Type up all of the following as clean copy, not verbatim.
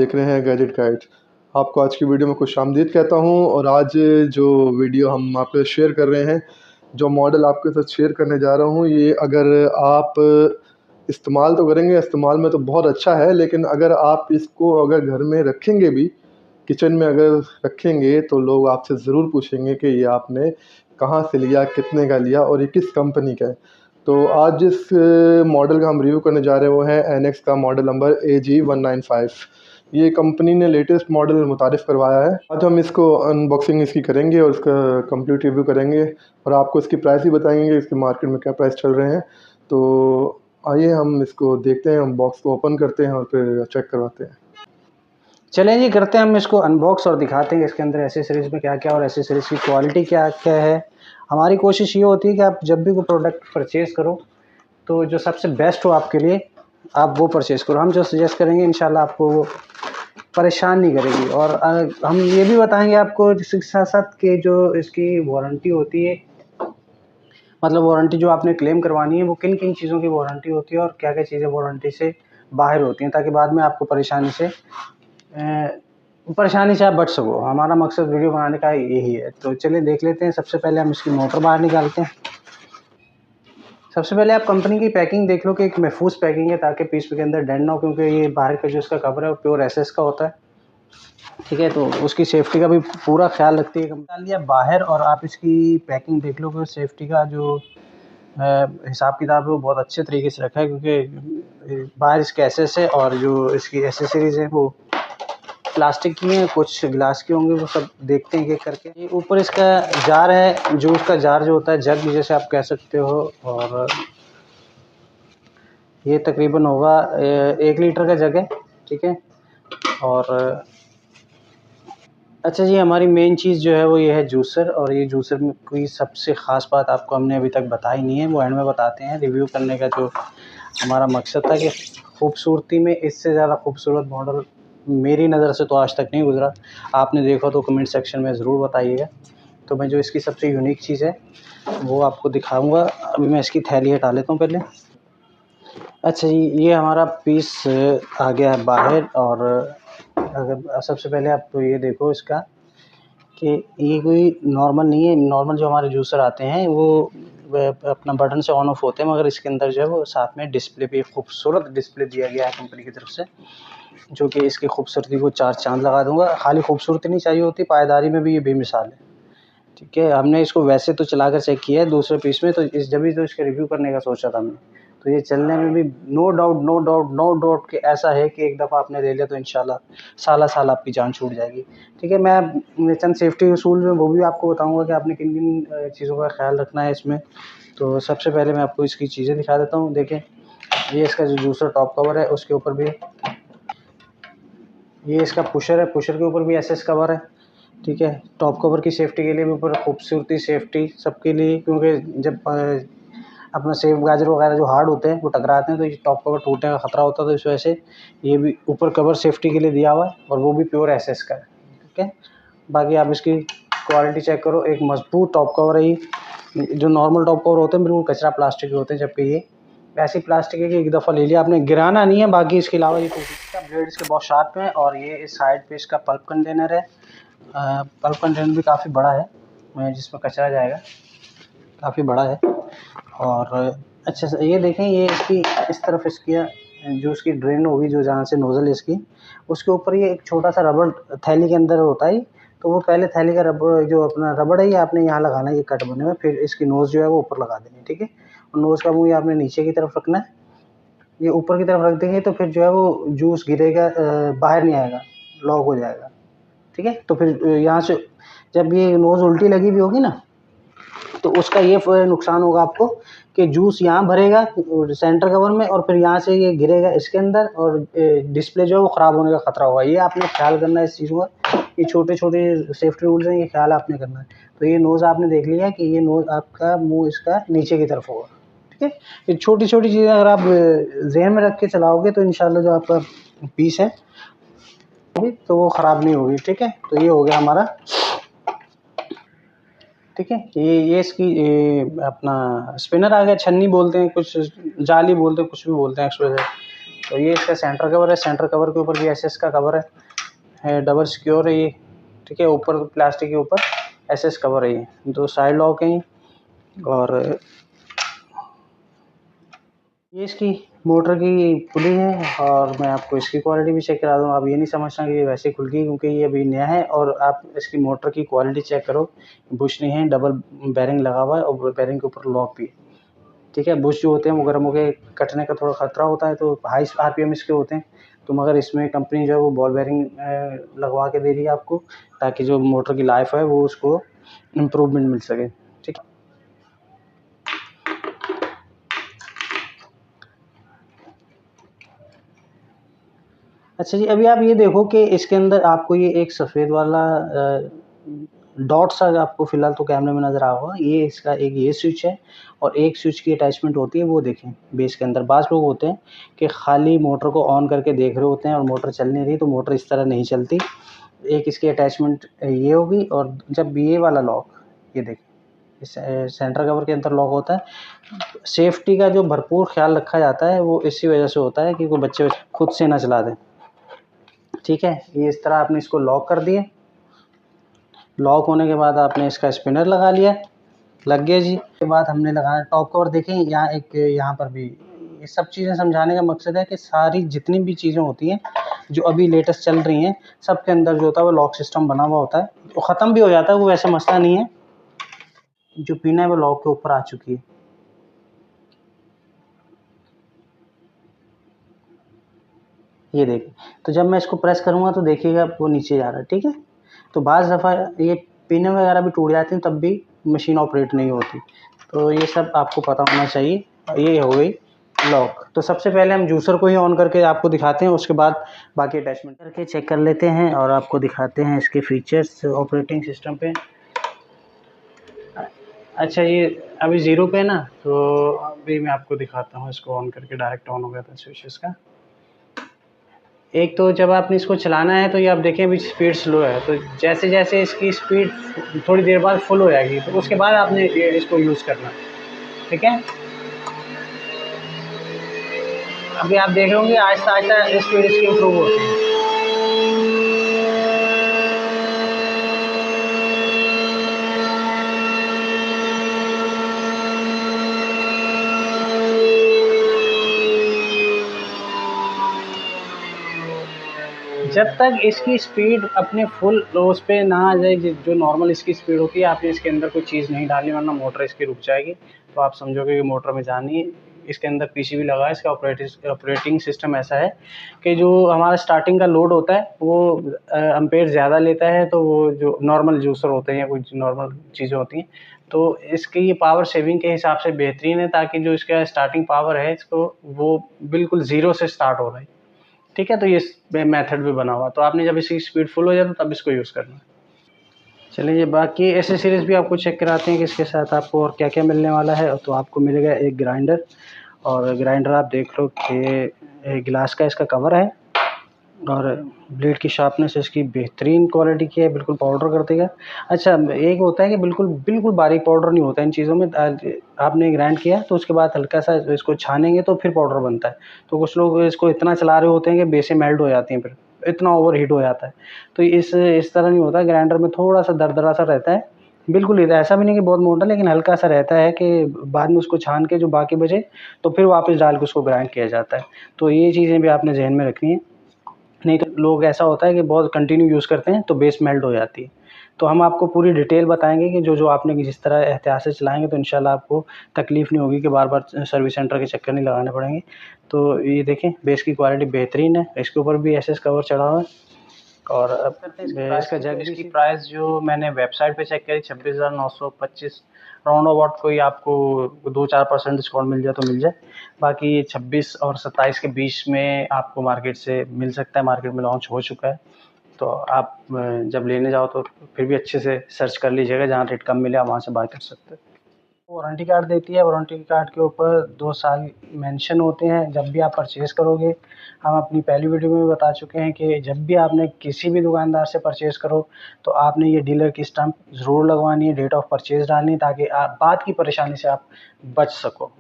देख रहे हैं गैजेट गाइड। आपको आज की वीडियो में खुशामदीद कहता हूं। और आज जो वीडियो हम आपके साथ शेयर कर रहे हैं, जो मॉडल आपके साथ शेयर करने जा रहा हूं, ये अगर आप इस्तेमाल तो करेंगे, इस्तेमाल में तो बहुत अच्छा है, लेकिन अगर आप इसको अगर घर में रखेंगे भी, किचन में अगर रखेंगे, तो लोग आपसे ज़रूर पूछेंगे कि ये आपने कहाँ से लिया, कितने का लिया और ये किस कंपनी का है। तो आज जिस मॉडल का हम रिव्यू करने जा रहे हैं वो है एनएक्स का मॉडल नंबर AG195। ये कंपनी ने लेटेस्ट मॉडल मुतारिफ़ करवाया है। आज हम इसको अनबॉक्सिंग इसकी करेंगे और इसका कंप्लीट रिव्यू करेंगे और आपको इसकी प्राइस भी बताएंगे, इसके मार्केट में क्या प्राइस चल रहे हैं। तो आइए हम इसको देखते हैं, हम बॉक्स को ओपन करते हैं और फिर चेक करवाते हैं। चलें जी, करते हैं हम इसको अनबॉक्स और दिखाते हैं इसके अंदर एसेसरीज़ में क्या क्या और एसेसरीज़ की क्वालिटी क्या क्या है। हमारी कोशिश ये होती है कि आप जब भी कोई प्रोडक्ट परचेज़ करो तो जो सबसे बेस्ट हो आपके लिए आप वो परचेज़ करो। हम जो सजेस्ट करेंगे इंशाल्लाह आपको वो परेशान नहीं करेगी। और हम ये भी बताएंगे आपको इसके साथ साथ कि जो इसकी वारंटी होती है, मतलब वारंटी जो आपने क्लेम करवानी है वो किन किन चीज़ों की वारंटी होती है और क्या क्या चीज़ें वारंटी से बाहर होती हैं, ताकि बाद में आपको परेशानी से आप बच सको। हमारा मकसद वीडियो बनाने का यही है। तो चलिए देख लेते हैं। सबसे पहले हम इसकी मोटर बाहर निकालते हैं। सबसे पहले आप कंपनी की पैकिंग देख लो कि एक महफूज पैकिंग है, ताकि पीस के अंदर डेंट ना हो, क्योंकि ये बाहर का जो इसका कवर है वो प्योर एसएस का होता है। ठीक है, तो उसकी सेफ्टी का भी पूरा ख्याल रखती है। निकाल लिया बाहर और आप इसकी पैकिंग देख लो कि सेफ्टी का जो हिसाब किताब है वो बहुत अच्छे तरीके से रखा है, क्योंकि बाहर इसके एसएस है और जो इसकी एसेसरीज़ है वो प्लास्टिक की हैं, कुछ ग्लास की होंगे, वो सब देखते हैं एक एक करके। ये ऊपर इसका जार है, जूस का जार जो होता है, जग जैसे आप कह सकते हो, और ये तकरीबन होगा 1 लीटर का जग है। ठीक है, और अच्छा जी, हमारी मेन चीज़ जो है वो ये है जूसर। और ये जूसर में कोई सबसे ख़ास बात आपको हमने अभी तक बताई नहीं है, वो एंड में बताते हैं। रिव्यू करने का जो हमारा मकसद था कि खूबसूरती में इससे ज़्यादा खूबसूरत मॉडल मेरी नज़र से तो आज तक नहीं गुज़रा। आपने देखा तो कमेंट सेक्शन में ज़रूर बताइएगा। तो मैं जो इसकी सबसे यूनिक चीज़ है वो आपको दिखाऊंगा। अभी मैं इसकी थैली हटा लेता हूँ पहले। अच्छा जी, ये हमारा पीस आ गया है बाहर। और अगर सबसे पहले आप तो ये देखो इसका कि ये कोई नॉर्मल नहीं है। नॉर्मल जो हमारे जूसर आते हैं वो अपना बटन से ऑन ऑफ होते हैं, मगर इसके अंदर जो है वो साथ में डिस्प्ले भी, खूबसूरत डिस्प्ले दिया गया है कंपनी की तरफ से, जो कि इसकी खूबसूरती को 4 चाँद लगा दूंगा। खाली खूबसूरती नहीं चाहिए होती, पायदारी में भी ये बेमिसाल है। ठीक है, हमने इसको वैसे तो चला कर चेक किया है दूसरे पीस में, तो इस जब भी तो इसके रिव्यू करने का सोचा था हमने। तो ये चलने में भी नो डाउट कि ऐसा है कि एक दफ़ा आपने ले लिया तो इंशाल्लाह साला साल आपकी जान छूट जाएगी। ठीक है, मैं चंद सेफ्टी उसूल में वो भी आपको बताऊंगा कि आपने किन किन चीज़ों का ख्याल रखना है इसमें। तो सबसे पहले मैं आपको इसकी चीज़ें दिखा देता हूँ। देखें, ये इसका जो जूसर टॉप कवर है उसके ऊपर भी, ये इसका पुशर है, पुशर के ऊपर भी एसएस कवर है। ठीक है, टॉप कवर की सेफ्टी के लिए भी ऊपर खूबसूरती सेफ्टी सबके लिए, क्योंकि जब अपना सेब गाजर वगैरह जो हार्ड होते हैं वो टकराते हैं तो ये टॉप कवर टूटने का ख़तरा होता है। तो इस वजह से ये भी ऊपर कवर सेफ्टी के लिए दिया हुआ है, और वो भी प्योर एसएस का है। ठीक है, बाकी आप इसकी क्वालिटी चेक करो। एक मजबूत टॉप कवर है ये। जो नॉर्मल टॉप कवर होते हैं बिल्कुल कचरा प्लास्टिक के होते हैं, जबकि ये ऐसी प्लास्टिक है कि एक दफ़ा ले लिया आपने, गिराना नहीं है। बाकी इसके अलावा ये ब्लेड इसके बहुत शार्प है। और ये इस साइड पे इसका पल्प कंटेनर है। पल्प कंटेनर भी काफ़ी बड़ा है, जिसमें कचरा जाएगा, काफ़ी बड़ा है। और अच्छा से ये देखें, ये इसकी इस तरफ इसकी जो इसकी ड्रेन होगी, जो जहाँ से नोज़ल इसकी, उसके ऊपर ये एक छोटा सा रबड़ थैली के अंदर होता है। तो वो पहले थैली का रबड़, जो अपना रबड़ है, ये आपने यहाँ लगाना है, ये कट बने में, फिर इसकी नोज़ जो है वो ऊपर लगा देनी है। ठीक है, और नोज़ का मुँह ये आपने नीचे की तरफ रखना है। ये ऊपर की तरफ रख देंगे तो फिर जो है वो जूस गिरेगा, बाहर नहीं आएगा, लॉक हो जाएगा। ठीक है, तो फिर यहाँ से जब ये नोज़ उल्टी लगी हुई होगी ना, तो उसका ये नुकसान होगा आपको कि जूस यहाँ भरेगा सेंटर कवर में, और फिर यहाँ से ये गिरेगा इसके अंदर, और डिस्प्ले जो है वो ख़राब होने का ख़तरा होगा। ये आपने ख्याल करना है इस चीज़ का। ये छोटे छोटे सेफ्टी रूल्स हैं, ये ख्याल आपने करना है। तो ये नोज़ आपने देख लिया कि ये नोज़ आपका मुँह इसका नीचे की तरफ होगा। ठीक है, ये छोटी छोटी चीज़ें अगर आप ज़हन में रख के चलाओगे तो इंशाल्लाह जो आपका पीस है तो वो ख़राब नहीं होगी। ठीक है, तो ये हो गया हमारा। ठीक है, ये इसकी अपना स्पिनर आ गया, छन्नी बोलते हैं, कुछ जाली बोलते हैं, कुछ भी बोलते हैं एक्सप्रेस। तो ये इसका सेंटर कवर है। सेंटर कवर के ऊपर भी एसएस का कवर है, डबल सिक्योर है ये, ठीक है। ऊपर प्लास्टिक के ऊपर एसएस कवर है ये। 2 साइड लॉक हैं और ये इसकी मोटर की पुली है। और मैं आपको इसकी क्वालिटी भी चेक करा दूँ। आप ये नहीं समझना कि ये वैसे खुल गई, क्योंकि ये अभी नया है। और आप इसकी मोटर की क्वालिटी चेक करो, बुश नहीं है, डबल बैरिंग लगा हुआ है और बैरिंग के ऊपर लॉक भी है, ठीक है। बुश जो होते हैं वो गर्म होकर कटने का थोड़ा खतरा होता है, तो हाई आरपीएम इसके होते हैं। तो मगर इसमें कंपनी जो है वो बॉल बैरिंग लगवा के दे रही है आपको, ताकि जो मोटर की लाइफ है वो उसको इम्प्रूवमेंट मिल सके, ठीक है। अच्छा जी, अभी आप ये देखो कि इसके अंदर आपको ये एक सफ़ेद वाला डॉट सा आपको फ़िलहाल तो कैमरे में नज़र आ होगा। ये इसका एक ये स्विच है और एक स्विच की अटैचमेंट होती है, वो देखें बेस के अंदर। बाज़ लोग होते हैं कि खाली मोटर को ऑन करके देख रहे होते हैं और मोटर चल नहीं रही, तो मोटर इस तरह नहीं चलती। एक इसकी अटैचमेंट ये होगी। और जब ये वाला लॉक, ये देखें, इस सेंटर कवर के अंदर लॉक होता है। सेफ्टी का जो भरपूर ख्याल रखा जाता है वो इसी वजह से होता है कि कोई बच्चे खुद से ना चला दें, ठीक है। ये इस तरह आपने इसको लॉक कर दिए। लॉक होने के बाद आपने इसका स्पिनर लगा लिया, लग गया जी। के बाद हमने लगाना टॉप कवर। देखें यहाँ एक, यहाँ पर भी ये सब चीज़ें समझाने का मकसद है कि सारी जितनी भी चीज़ें होती हैं जो अभी लेटेस्ट चल रही हैं, सब के अंदर जो होता है वो लॉक सिस्टम बना हुआ होता है। वो ख़त्म भी हो जाता है, वो वैसे मसला नहीं है। जो पिन है वो लॉक के ऊपर आ चुकी है, ये देखिए। तो जब मैं इसको प्रेस करूँगा तो देखिएगा वो नीचे जा रहा है, ठीक है। तो बाज़ दफ़ा ये पिन वगैरह भी टूट जाती हैं, तब भी मशीन ऑपरेट नहीं होती। तो ये सब आपको पता होना चाहिए। ये हो गई लॉक। तो सबसे पहले हम जूसर को ही ऑन करके आपको दिखाते हैं, उसके बाद बाकी अटैचमेंट करके चेक कर लेते हैं और आपको दिखाते हैं इसके फीचर्स ऑपरेटिंग सिस्टम पे। अच्छा, ये अभी 0 पे है ना, तो अभी मैं आपको दिखाता हूँ। इसको ऑन करके डायरेक्ट ऑन हो गया था स्विच इसका। एक तो जब आपने इसको चलाना है तो ये आप देखें अभी स्पीड स्लो है, तो जैसे जैसे इसकी स्पीड थोड़ी देर बाद फुल हो जाएगी, तो उसके बाद आपने ये इसको यूज़ करना, ठीक है। अभी आप देख रहे होंगे आहिस्ता आहिस्ता स्पीड इसकी इम्प्रूव होती है। जब तक इसकी स्पीड अपने फुल उस पे ना आ जाए, जो नॉर्मल इसकी स्पीड होती है, आपने इसके अंदर कोई चीज़ नहीं डाली, वरना मोटर इसकी रुक जाएगी। तो आप समझोगे कि मोटर में जानी है। इसके अंदर पीसीबी लगा है। इसका ऑपरेटिंग सिस्टम ऐसा है कि जो हमारा स्टार्टिंग का लोड होता है वो एम्पेयर ज़्यादा लेता है। तो वो जो नॉर्मल जूसर होते हैं या कुछ नॉर्मल चीज़ें होती हैं, तो इसकी ये पावर सेविंग के हिसाब से बेहतरीन है, ताकि जो इसका स्टार्टिंग पावर है इसको वो बिल्कुल ज़ीरो से स्टार्ट हो रहा है, ठीक है। तो ये मेथड भी बना हुआ, तो आपने जब इसकी स्पीड फुल हो जाए तो तब इसको यूज़ करना है। चलिए, ये बाकी एसेसरीज़ भी आपको चेक कराते हैं कि इसके साथ आपको और क्या क्या मिलने वाला है। तो आपको मिलेगा एक ग्राइंडर, और ग्राइंडर आप देख लो कि गिलास का इसका कवर है, और ब्लेड की शार्पनेस इसकी बेहतरीन क्वालिटी की है, बिल्कुल पाउडर कर देगा। अच्छा, एक होता है कि बिल्कुल बिल्कुल बारीक पाउडर नहीं होता इन चीज़ों में। आपने ग्राइंड किया तो उसके बाद हल्का सा इसको छानेंगे तो फिर पाउडर बनता है। तो कुछ लोग इसको इतना चला रहे होते हैं कि बेसें मेल्ट हो जाती हैं, फिर इतना ओवर हीट हो जाता है। तो इस तरह नहीं होता। ग्राइंडर में थोड़ा सा दरदरा सा रहता है, बिल्कुल ही ऐसा भी नहीं कि बहुत मोटा, लेकिन हल्का सा रहता है कि बाद में उसको छान के जो बाकी बचे तो फिर वापस डाल के उसको ग्राइंड किया जाता है। तो ये चीज़ें भी आपने ज़हन में रखनी है, नहीं तो लोग ऐसा होता है कि बहुत कंटिन्यू यूज़ करते हैं तो बेस मेल्ट हो जाती है। तो हम आपको पूरी डिटेल बताएँगे कि जो आपने जिस तरह एहतियात से चलाएँगे तो इंशाल्लाह आपको तकलीफ़ नहीं होगी कि बार-बार सर्विस सेंटर के चक्कर नहीं लगाने पड़ेंगे। तो ये देखें, बेस की क्वालिटी बेहतरीन है। इसके ऊपर भी एसएस कवर चढ़ा हुआ है। और अब इसका जग भी, इसकी प्राइस जो मैंने वेबसाइट पे चेक करी 26,925 राउंड अबाउट। कोई आपको 2-4% डिस्काउंट मिल जाए तो मिल जाए। बाकी 26 और 27 के बीच में आपको मार्केट से मिल सकता है, मार्केट में लॉन्च हो चुका है। तो आप जब लेने जाओ तो फिर भी अच्छे से सर्च कर लीजिएगा, जहाँ रेट कम मिले आप वहाँ से बाय कर सकते हैं। वारंटी कार्ड देती है। वारंटी कार्ड के ऊपर 2 साल मेंशन होते हैं जब भी आप परचेज़ करोगे। हम अपनी पहली वीडियो में भी बता चुके हैं कि जब भी आपने किसी भी दुकानदार से परचेज़ करो तो आपने ये डीलर की स्टंप ज़रूर लगवानी है, डेट ऑफ परचेज़ डालनी है, ताकि आप बाद की परेशानी से आप बच सको।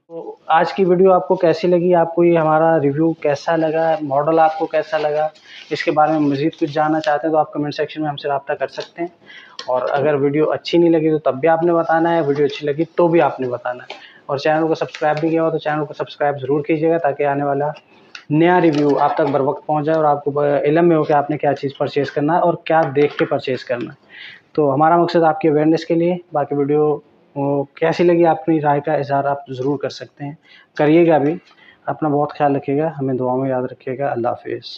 तो आज की वीडियो आपको कैसी लगी, आपको ये हमारा रिव्यू कैसा लगा, मॉडल आपको कैसा लगा, इसके बारे में मज़ीद कुछ जानना चाहते हैं तो आप कमेंट सेक्शन में हमसे रब्ता कर सकते हैं। और अगर वीडियो अच्छी नहीं लगी तो तब भी आपने बताना है, वीडियो अच्छी लगी तो भी आपने बताना है। और चैनल को सब्सक्राइब भी किया हो तो चैनल को सब्सक्राइब ज़रूर कीजिएगा, ताकि आने वाला नया रिव्यू आप तक बर वक्त पहुँच जाए और आपको इल्म में हो कि आपने क्या चीज़ परचेज़ करना है और क्या देख के परचेज़ करना है। तो हमारा मकसद आपकी अवेयरनेस के लिए। बाकी वीडियो कैसी लगी, अपनी राय का इज़हार आप ज़रूर कर सकते हैं, करिएगा भी। अपना बहुत ख्याल रखिएगा, हमें दुआ में याद रखिएगा। अल्लाह हाफ़िज़।